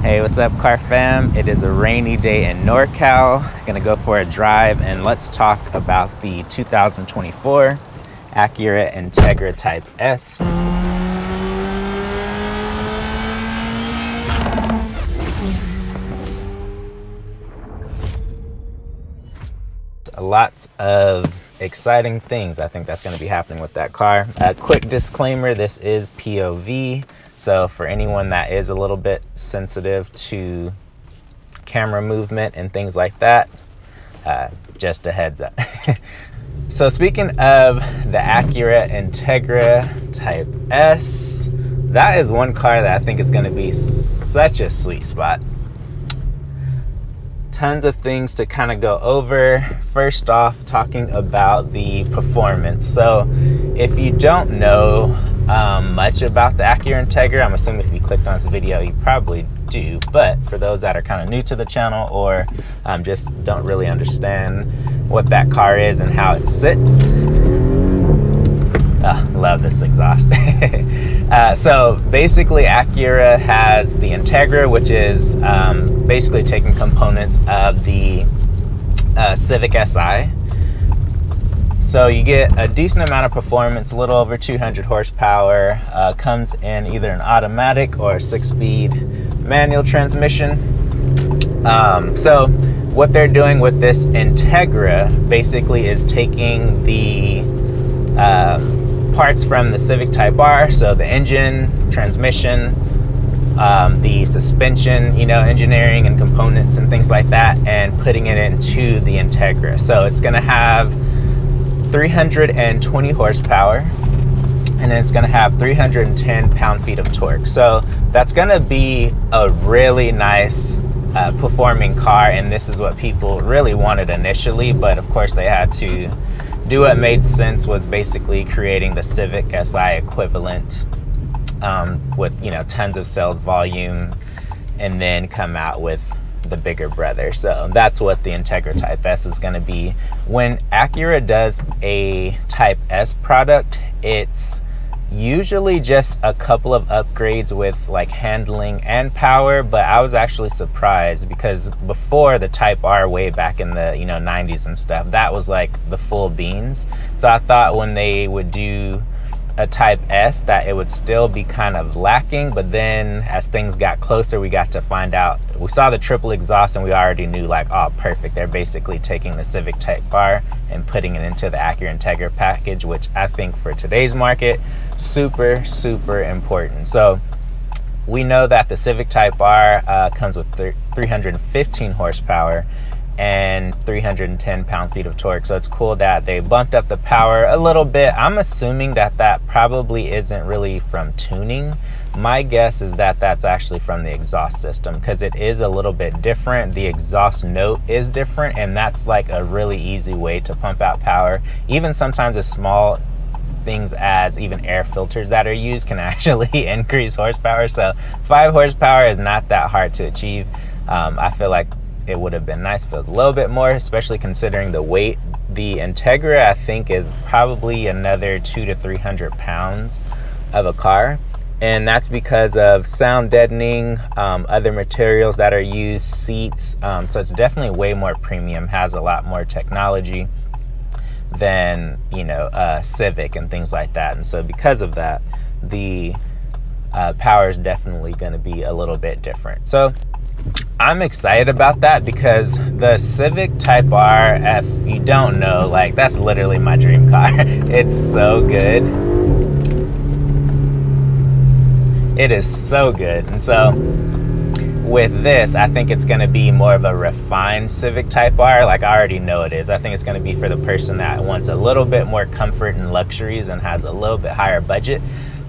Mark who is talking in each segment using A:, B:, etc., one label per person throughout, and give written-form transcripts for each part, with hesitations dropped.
A: Hey, what's up, car fam? It is a rainy day in NorCal. Gonna go for a drive and let's talk about the 2024 Acura Integra Type S. Lots of exciting things I think that's going to be happening with that car. A quick disclaimer, this is POV, so for anyone that is a little bit sensitive to camera movement and things like that, just a heads up. So speaking of the Acura Integra Type S, that is one car that I think is going to be such a sweet spot. Tons of things to kind of go over. First off, talking about the performance. So if you don't know much about the Acura Integra, I'm assuming if you clicked on this video, you probably do. But for those that are kind of new to the channel or just don't really understand what that car is and how it sits, love this exhaust. So basically Acura has the Integra, which is basically taking components of the Civic Si. So you get a decent amount of performance, a little over 200 horsepower, comes in either an automatic or 6-speed manual transmission. So what they're doing with this Integra basically is taking the parts from the Civic Type R, so the engine, transmission, the suspension, engineering and components and things like that, and putting it into the Integra. So it's going to have 320 horsepower, and then it's going to have 310 pound-feet of torque. So that's going to be a really nice performing car, and this is what people really wanted initially, but of course they had to do what made sense, was basically creating the Civic Si equivalent with tons of sales volume, and then come out with the bigger brother. So that's what the Integra Type S is going to be. When Acura does a Type S product, it's usually just a couple of upgrades with like handling and power, but I was actually surprised because before the Type R, way back in the 90s and stuff, that was like the full beans. So I thought when they would do a Type S that it would still be kind of lacking, but then as things got closer, we got to find out, we saw the triple exhaust and we already knew like, oh, perfect, they're basically taking the Civic Type R and putting it into the Acura Integra package, which I think for today's market, super important. So we know that the Civic Type R comes with 315 horsepower and 310 pound-feet of torque. So it's cool that they bumped up the power a little bit. I'm assuming that that probably isn't really from tuning. My guess is that that's actually from the exhaust system, because it is a little bit different. The exhaust note is different, and that's like a really easy way to pump out power. Even sometimes with small things as even air filters that are used can actually increase horsepower. So 5 horsepower is not that hard to achieve. I feel like it would have been nice if it was a little bit more, especially considering the weight. The Integra, I think, is probably another 200 to 300 pounds of a car, and that's because of sound deadening, other materials that are used, seats. So it's definitely way more premium, has a lot more technology than Civic and things like that. And so because of that, the power is definitely going to be a little bit different. So I'm excited about that, because the Civic Type R, if you don't know, like, that's literally my dream car. It's so good. It is so good. And so with this, I think it's going to be more of a refined Civic Type R. Like, I already know it is. I think it's going to be for the person that wants a little bit more comfort and luxuries and has a little bit higher budget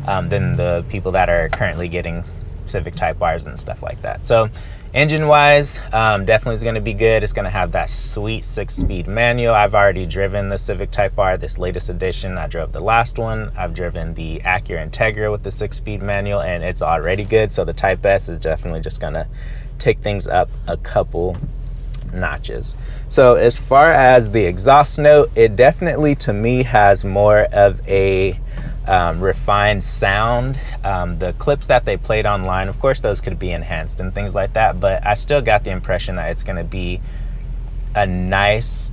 A: than the people that are currently getting Civic Type Rs and stuff like that. So engine wise, definitely is going to be good. It's going to have that sweet 6-speed manual. I've already driven the Civic Type R, this latest edition. I drove the last one. I've driven the Acura Integra with the 6-speed manual, and it's already good. So the Type S is definitely just going to take things up a couple notches. So as far as the exhaust note, it definitely to me has more of a refined sound. The clips that they played online, of course, those could be enhanced and things like that, but I still got the impression that it's going to be a nice,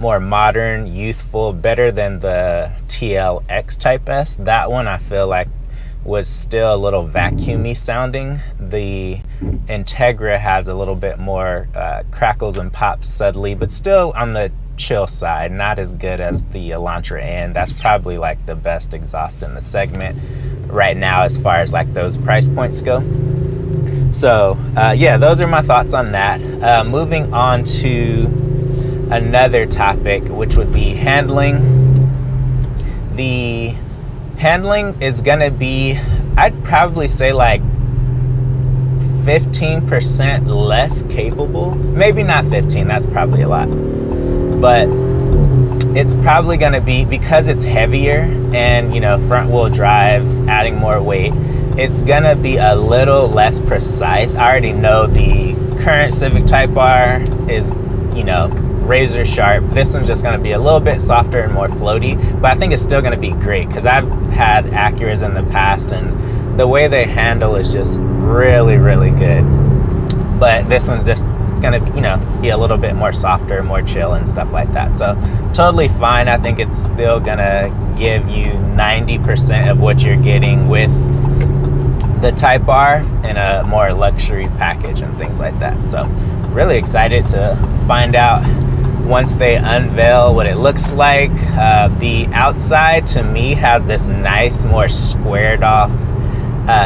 A: more modern, youthful, better than the TLX Type S. That one I feel like was still a little vacuumy sounding. The Integra has a little bit more crackles and pops subtly, but still on the chill side, not as good as the Elantra, and that's probably like the best exhaust in the segment right now as far as like those price points go. So yeah, those are my thoughts on that. Moving on to another topic, which would be handling. The handling is gonna be, I'd probably say like 15% less capable. Maybe not 15, that's probably a lot. But it's probably gonna be, because it's heavier and, you know, front wheel drive, adding more weight, it's gonna be a little less precise. I already know the current Civic Type R is, you know, razor sharp. This one's just gonna be a little bit softer and more floaty, but I think it's still gonna be great because I've had Acuras in the past and the way they handle is just really, really good. But this one's just gonna be, you know, be a little bit more softer, more chill and stuff like that. So totally fine. I think it's still gonna give you 90% of what you're getting with the Type R in a more luxury package and things like that. So really excited to find out once they unveil what it looks like. The outside to me has this nice, more squared off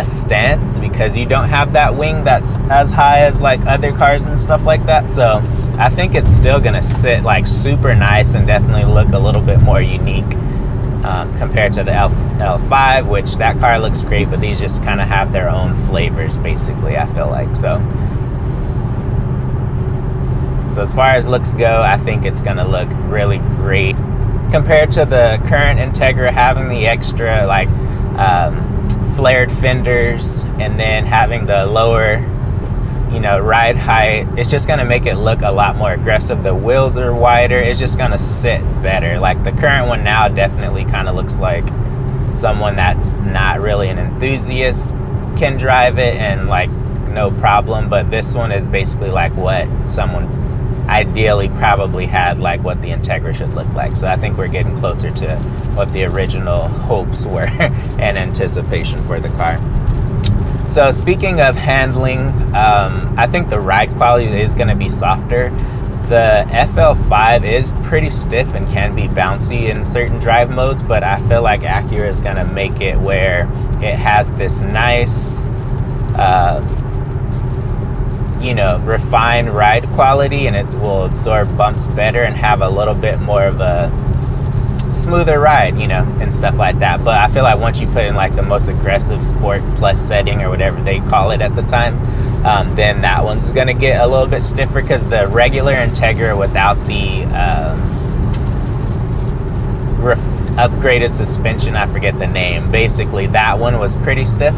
A: stance because you don't have that wing that's as high as like other cars and stuff like that. So I think it's still gonna sit like super nice and definitely look a little bit more unique compared to the L5, which that car looks great, but these just kind of have their own flavors basically, I feel like. So as far as looks go, I think it's gonna look really great compared to the current Integra, having the extra like flared fenders and then having the lower, you know, ride height. It's just gonna make it look a lot more aggressive. The wheels are wider. It's just gonna sit better. Like the current one now definitely kind of looks like someone that's not really an enthusiast can drive it and like no problem, but this one is basically like what someone ideally probably had, like what the Integra should look like. So I think we're getting closer to what the original hopes were and anticipation for the car. So speaking of handling, I think the ride quality is going to be softer. The FL5 is pretty stiff and can be bouncy in certain drive modes, but I feel like Acura is going to make it where it has this nice you know, refined ride quality, and it will absorb bumps better and have a little bit more of a smoother ride, you know, and stuff like that. But I feel like once you put in like the most aggressive Sport Plus setting or whatever they call it at the time, then that one's gonna get a little bit stiffer because the regular Integra without the upgraded suspension, I forget the name, basically that one was pretty stiff.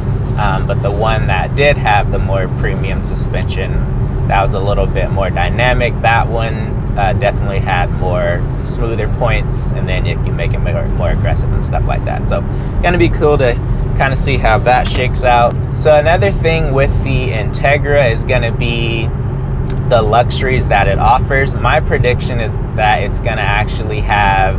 A: But the one that did have the more premium suspension, that was a little bit more dynamic. That one definitely had more smoother points, and then you can make it more aggressive and stuff like that. So gonna be cool to kind of see how that shakes out. So another thing with the Integra is gonna be the luxuries that it offers. My prediction is that it's gonna actually have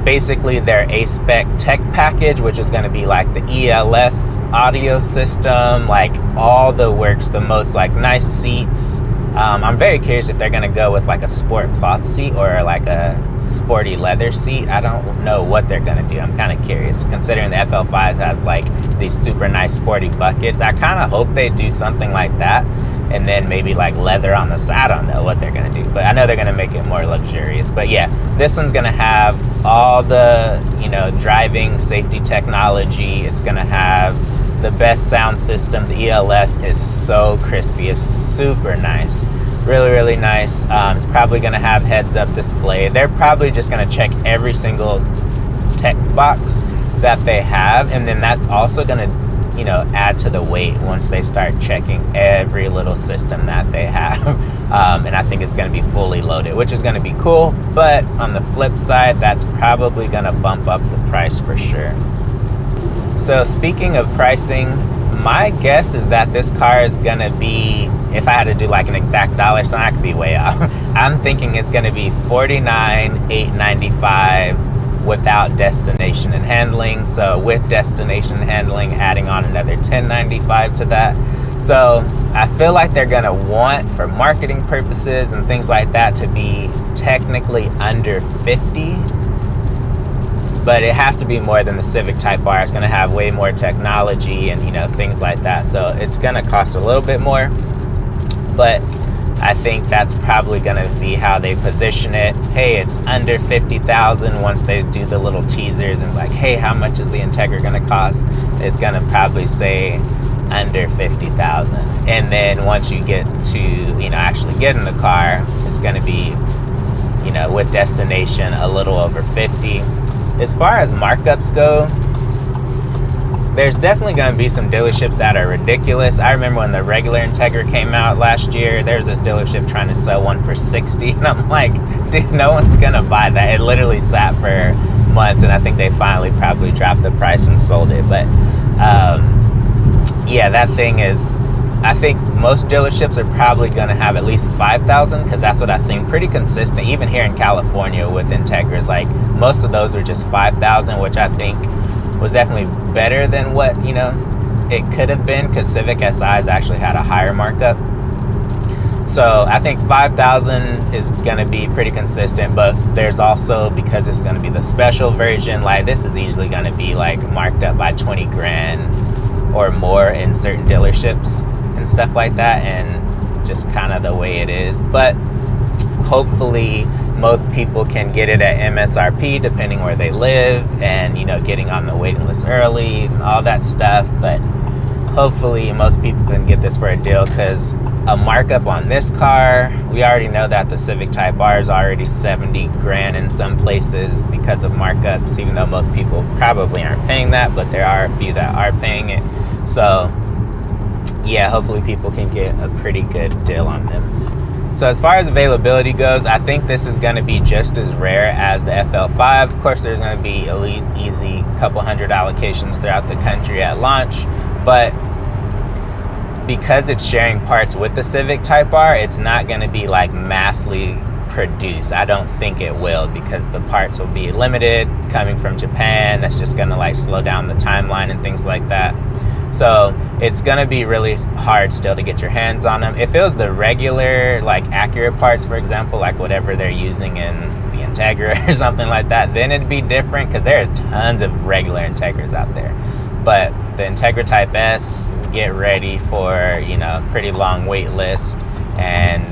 A: basically their A-Spec tech package, which is going to be like the ELS audio system, like all the works, the most like nice seats. I'm very curious if they're going to go with like a sport cloth seat or like a sporty leather seat. I don't know what they're going to do. I'm kind of curious considering the FL5 has like these super nice sporty buckets. I kind of hope they do something like that, and then maybe like leather on the side. I don't know what they're going to do, but I know they're going to make it more luxurious. But yeah, this one's going to have all the, you know, driving safety technology. It's going to have the best sound system. The ELS is so crispy. It's super nice. Really, really nice. It's probably going to have heads-up display. They're probably just going to check every single tech box that they have, and then that's also going to you know, add to the weight once they start checking every little system that they have. And I think it's going to be fully loaded, which is going to be cool. But on the flip side, that's probably going to bump up the price for sure. So speaking of pricing, my guess is that this car is going to be, if I had to do like an exact dollar sign, I could be way off. I'm thinking it's going to be $49,895 without destination and handling. So with destination handling, adding on another $10.95 to that. So I feel like they're going to want, for marketing purposes and things like that, to be technically under 50. But it has to be more than the Civic Type R. It's going to have way more technology and, you know, things like that. So it's going to cost a little bit more. But I think that's probably going to be how they position it. Hey, it's under 50,000 once they do the little teasers and like, hey, how much is the Integra going to cost? It's going to probably say under 50,000. And then once you get to, you know, actually get in the car, it's going to be, you know, with destination a little over 50. As far as markups go, there's definitely going to be some dealerships that are ridiculous. I remember when the regular Integra came out last year, there was this dealership trying to sell one for 60, and I'm like, dude, no one's going to buy that. It literally sat for months, and I think they finally probably dropped the price and sold it. But yeah, that thing is, I think most dealerships are probably going to have at least 5,000, because that's what I've seen pretty consistent, even here in California with Integras. Like, most of those are just 5,000, which I think was definitely better than what, you know, it could have been, because Civic SIs actually had a higher markup. So I think 5,000 is going to be pretty consistent, but there's also, because this is going to be the special version, like this is easily going to be like marked up by 20 grand or more in certain dealerships and stuff like that, and just kind of the way it is. But hopefully most people can get it at MSRP depending where they live, and, you know, getting on the waiting list early and all that stuff. But hopefully most people can get this for a deal, because a markup on this car, we already know that the Civic Type R is already 70 grand in some places because of markups, even though most people probably aren't paying that, but there are a few that are paying it. So yeah, hopefully people can get a pretty good deal on them. So as far as availability goes, I think this is going to be just as rare as the FL5. Of course, there's going to be elite, easy, couple hundred allocations throughout the country at launch. But because it's sharing parts with the Civic Type R, it's not going to be like massively produced. I don't think it will, because the parts will be limited coming from Japan. That's just going to like slow down the timeline and things like that. So it's going to be really hard still to get your hands on them. If it was the regular, like Acura parts, for example, like whatever they're using in the Integra or something like that, then it'd be different, because there are tons of regular Integras out there. But the Integra Type S, get ready for, you know, pretty long wait list, and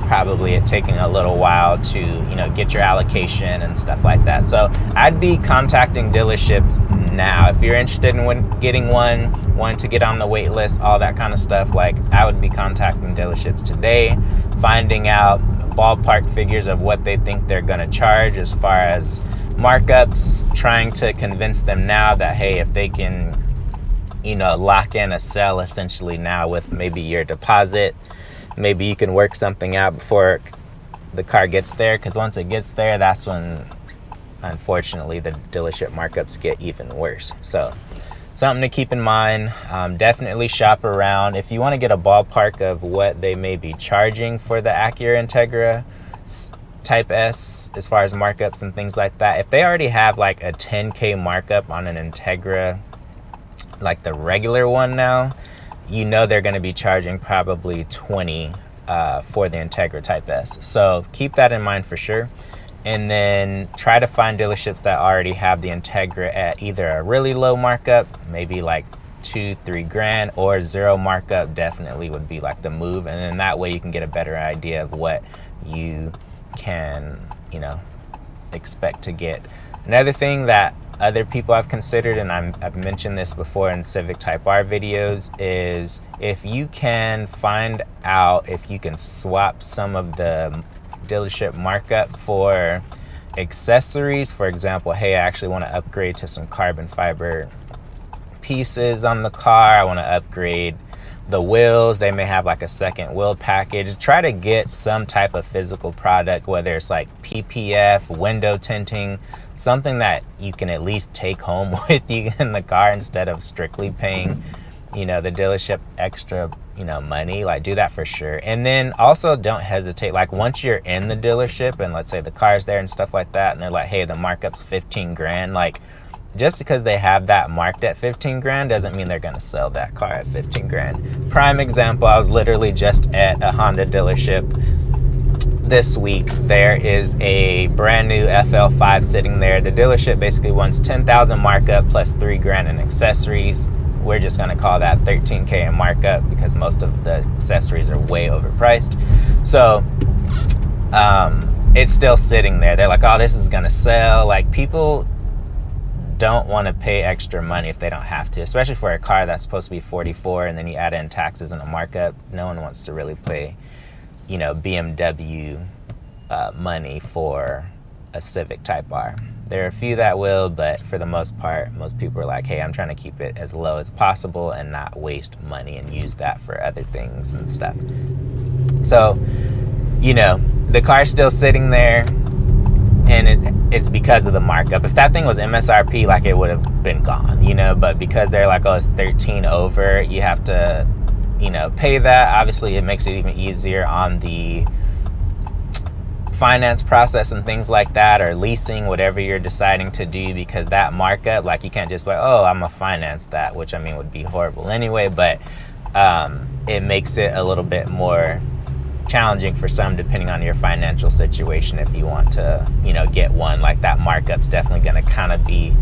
A: probably it taking a little while to, you know, get your allocation and stuff like that. So I'd be contacting dealerships now. If you're interested in getting one, wanting to get on the wait list, all that kind of stuff, like I would be contacting dealerships today, finding out ballpark figures of what they think they're going to charge as far as markups, trying to convince them now that, hey, if they can, you know, lock in a sell essentially now with maybe your deposit, maybe you can work something out before the car gets there, because once it gets there, that's when, unfortunately, the dealership markups get even worse. So something to keep in mind. Definitely shop around. If you want to get a ballpark of what they may be charging for the Acura Integra Type S as far as markups and things like that, if they already have like a 10K markup on an Integra, like the regular one now, you know they're going to be charging probably 20 for the Integra Type S. So keep that in mind for sure. And then try to find dealerships that already have the Integra at either a really low markup, maybe like 2-3 grand, or zero markup definitely would be like the move. And then that way you can get a better idea of what you can, you know, expect to get. Another thing that other people I've considered, and I've mentioned this before in Civic Type R videos, is if you can find out if you can swap some of the dealership markup for accessories. For example, hey, I actually want to upgrade to some carbon fiber pieces on the car. I want to upgrade the wheels. They may have like a second wheel package. Try to get some type of physical product, whether it's like PPF, window tinting, something that you can at least take home with you in the car instead of strictly paying, you know, the dealership extra, you know, money. Like, do that for sure. And then also don't hesitate. Like, once you're in the dealership and let's say the car's there and stuff like that, and they're like, hey, the markup's 15 grand. Like, just because they have that marked at 15 grand doesn't mean they're going to sell that car at 15 grand. Prime example, I was literally just at a Honda dealership this week. There is a brand new FL5 sitting there. The dealership basically wants 10,000 markup plus 3 grand in accessories. We're just going to call that 13K in markup because most of the accessories are way overpriced. So it's still sitting there. They're like, oh, this is going to sell. Like, people don't want to pay extra money if they don't have to, especially for a car that's supposed to be 44 and then you add in taxes and a markup. No one wants to really pay, you know, BMW money for a Civic Type R. There are a few that will, but for the most part, most people are like, hey, I'm trying to keep it as low as possible and not waste money and use that for other things and stuff. So, you know, the car's still sitting there, and it's because of the markup. If that thing was MSRP, like, it would have been gone, you know, but because they're like, oh, it's 13 over, you have to, you know, pay that. Obviously, it makes it even easier on the finance process and things like that, or leasing, whatever you're deciding to do, because that markup, like, you can't just be like, oh, I'm gonna finance that, which I mean would be horrible anyway, but it makes it a little bit more challenging for some, depending on your financial situation, if you want to, you know, get one. Like, that markup's definitely going to kind of be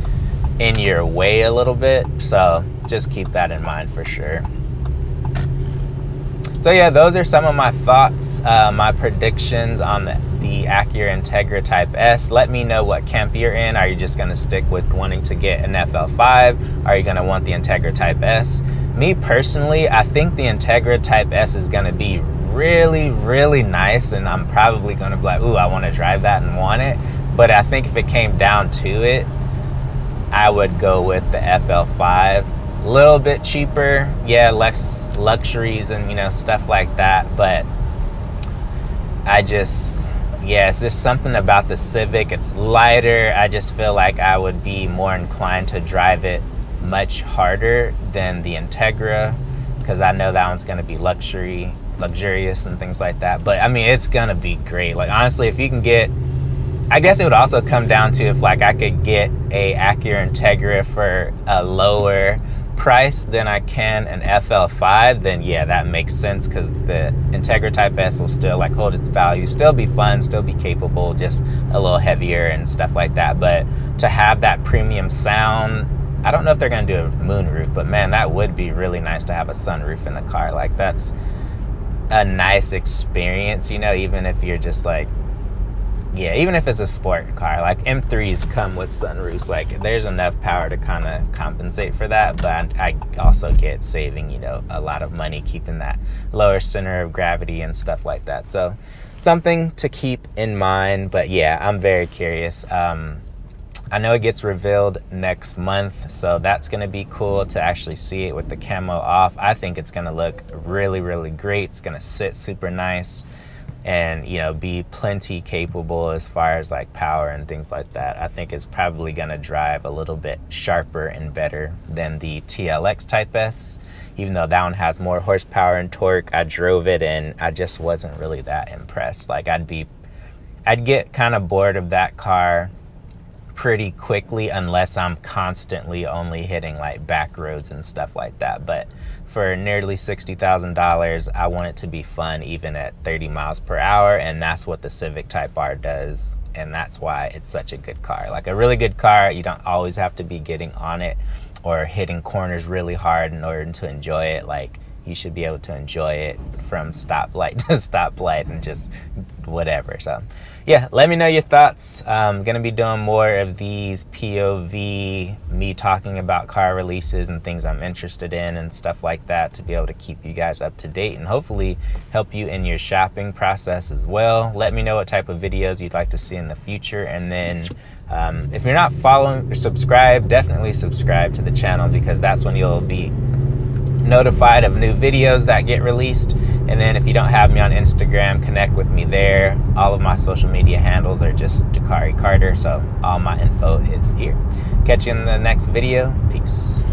A: in your way a little bit, so just keep that in mind for sure. So yeah, those are some of my thoughts, my predictions on the Acura Integra Type S. Let me know what camp you're in. Are you just going to stick with wanting to get an FL5? Are you going to want the Integra Type S? Me personally, I think the Integra Type S is going to be really, really nice, and I'm probably going to be like, ooh, I want to drive that and want it. But I think if it came down to it, I would go with the FL5. A little bit cheaper, yeah, less luxuries and, you know, stuff like that, but I just, yeah, it's just something about the Civic. It's lighter. I just feel like I would be more inclined to drive it much harder than the Integra, because I know that one's going to be luxurious and things like that. But I mean, it's gonna be great. Like, honestly, if you can get, I guess it would also come down to if, like, I could get a Acura Integra for a lower price than I can an FL5, then yeah, that makes sense, because the Integra Type S will still, like, hold its value, still be fun, still be capable, just a little heavier and stuff like that. But to have that premium sound, I don't know if they're gonna do a moonroof, but man, that would be really nice to have a sunroof in the car. Like, that's a nice experience, you know, even if you're just like, yeah, even if it's a sport car. Like, M3s come with sunroofs. Like, there's enough power to kind of compensate for that, but I also get saving, you know, a lot of money keeping that lower center of gravity and stuff like that. So something to keep in mind. But yeah, I'm very curious. I know it gets revealed next month, so that's going to be cool to actually see it with the camo off. I think it's going to look really, really great. It's going to sit super nice and, you know, be plenty capable as far as like power and things like that. I think it's probably going to drive a little bit sharper and better than the TLX Type S, even though that one has more horsepower and torque. I drove it and I just wasn't really that impressed. Like, I'd get kind of bored of that car pretty quickly unless I'm constantly only hitting like back roads and stuff like that. But for nearly $60,000, I want it to be fun even at 30 miles per hour, and that's what the Civic Type R does, and that's why it's such a good car. Like, a really good car, you don't always have to be getting on it or hitting corners really hard in order to enjoy it. Like, you should be able to enjoy it from stoplight to stoplight and just whatever. So yeah, let me know your thoughts. I'm gonna be doing more of these POV, me talking about car releases and things I'm interested in and stuff like that, to be able to keep you guys up to date and hopefully help you in your shopping process as well. Let me know what type of videos you'd like to see in the future, and then if you're not following or subscribed, definitely subscribe to the channel, because that's when you'll be notified of new videos that get released. And then if you don't have me on Instagram, connect with me there. All of my social media handles are just Dakari Carter, so all my info is here. Catch you in the next video. Peace.